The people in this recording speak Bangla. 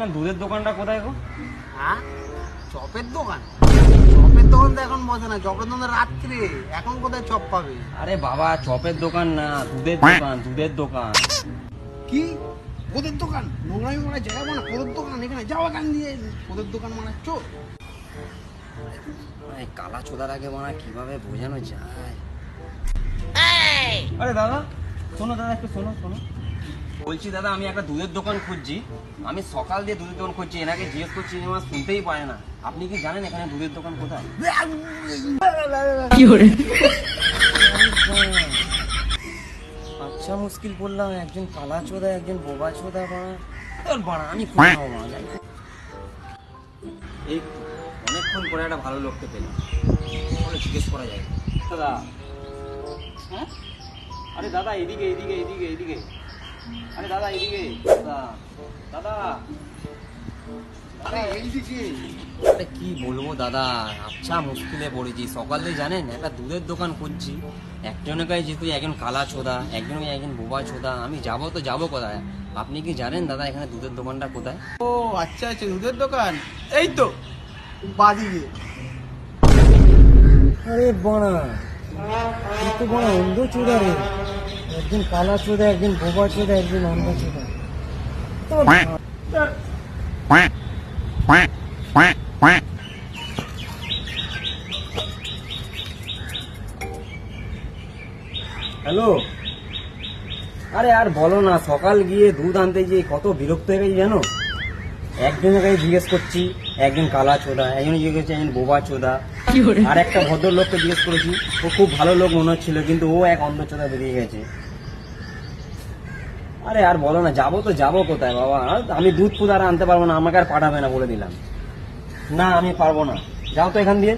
এখন দুধের দোকানটা কোথায় গো? হ্যাঁ, চপের দোকান? চপের দোকান তো এখন বসে না, চপের দোকান রাত্রে, এখন কোথায় চপ পাবে? আরে বাবা, চপের দোকান না, দুধের দোকান, দুধের দোকান। কি ওদের দোকান? নোংরামি মানে জায়গা মানে ওদের দোকান, এখানে যাওয়া গান দিয়ে ওদের দোকান মানে চোর। কালা চোদার আগে মনে হয় কিভাবে বোঝানো যায়। আরে দাদা শোনো, দাদা একটু শোনো শোনো, বলছি দাদা আমি একটা দুধের দোকান খুঁজছি। আমি সকাল দিয়ে দুধের দোকান খুঁজছি, এনাকে জিজ্ঞেস করছি আমার শুনতেই পারে না। আপনি কি জানেন এখানে দুধের দোকান কোথায়? আচ্ছা মুশকিল পড়লাম, একজন কালা চোদা একজন বোবা চোদা বাড়া, আমি খুঁজে নেবো মা। এই অনেকক্ষণ পরে একটা ভালো লোককে পেলাম, জিজ্ঞেস করা যায়। দাদা, হ্যাঁ আরে দাদা এদিকে এদিকে এদিকে এদিকে, আরে দাদা এদিকে, দাদা দাদা আরে কি বলবো দাদা, আচ্ছা মুশকিলে পড়েছি। সকালে জানেন একটা দুধের দোকান খুঁজছি, একজনের কাছে যেহেতু একজন কালা ছোদা, একজন বোবা ছোদা, আমি যাবো তো যাবো কোথায়? আপনি কি জানেন দাদা এখানে দুধের দোকানটা কোথায়? ও আচ্ছা আচ্ছা, দুধের দোকান এই তো বাদিকে। আরে বাড়া, তুই তো বড় অন্ধ চোদা রে, একজন কালা চোদা একজন বোবা চোদা একজন অন্ধ চোদা। হ্যালো, আরে আর বলো না, সকাল গিয়ে দুধ আনতে গিয়ে কত বিরক্ত হয়ে গেছি জানো। একজনের কাছে জিজ্ঞেস করছি একজন কালা চোদা, একজন জিজ্ঞেস করছি একজন বোবা চোদা, আর একটা ভদ্রলোককে জিজ্ঞেস করেছি, ও খুব ভালো লোক মনে হচ্ছিল কিন্তু ও এক অন্ধ চোদা বেরিয়ে গেছে। আরে আর বলো না, যাবো তো যাবো কোথায় বাবা? আমি দুধ ফুদ আর আনতে পারবো না, আমাকে আর পাঠাবে না বলে দিলাম। না আমি পারবো না, যাও তো এখান দিয়ে।